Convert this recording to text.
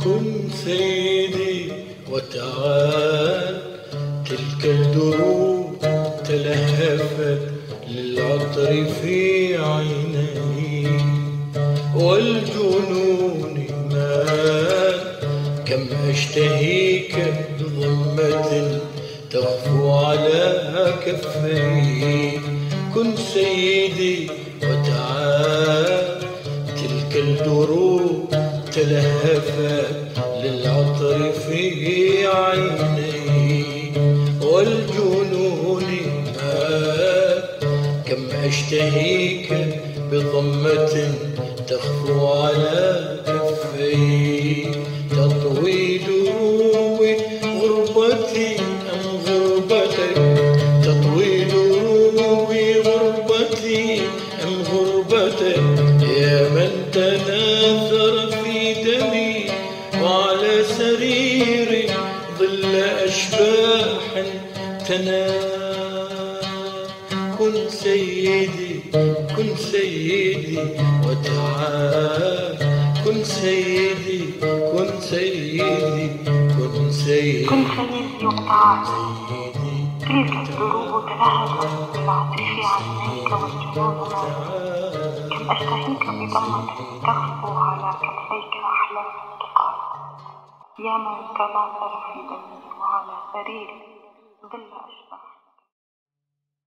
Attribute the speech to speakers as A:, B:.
A: كن سيدي وتعال، تلك الدروب تلهفت للعطر في عيني، والجنون مات. كم أشتهيك بضمة تخفو على كفي. كن سيدي وتعال، تلك الدروب تلهفت للعطر في عيني، والجنون مات. كم أشتهيك بضمة تخفو على كفي. تطوي دروبي غربتي أم غربتك، تطوي دروبي غربتي أم غربتك، يا من تناثر في دمي وعلى سريري ظل أشباح تنام. كن سيدي كن سيدي وتعال، كن سيدي كن سيدي كن سيدي
B: كن سيدي وتعال. تلك الدروب تلهفت بالعطف عينيك والجنون مات. كم أشتهيك بضمة تخفو على كفيك أحلام تقال، يا من تناثر في دمي وعلى سريري ظل أشباح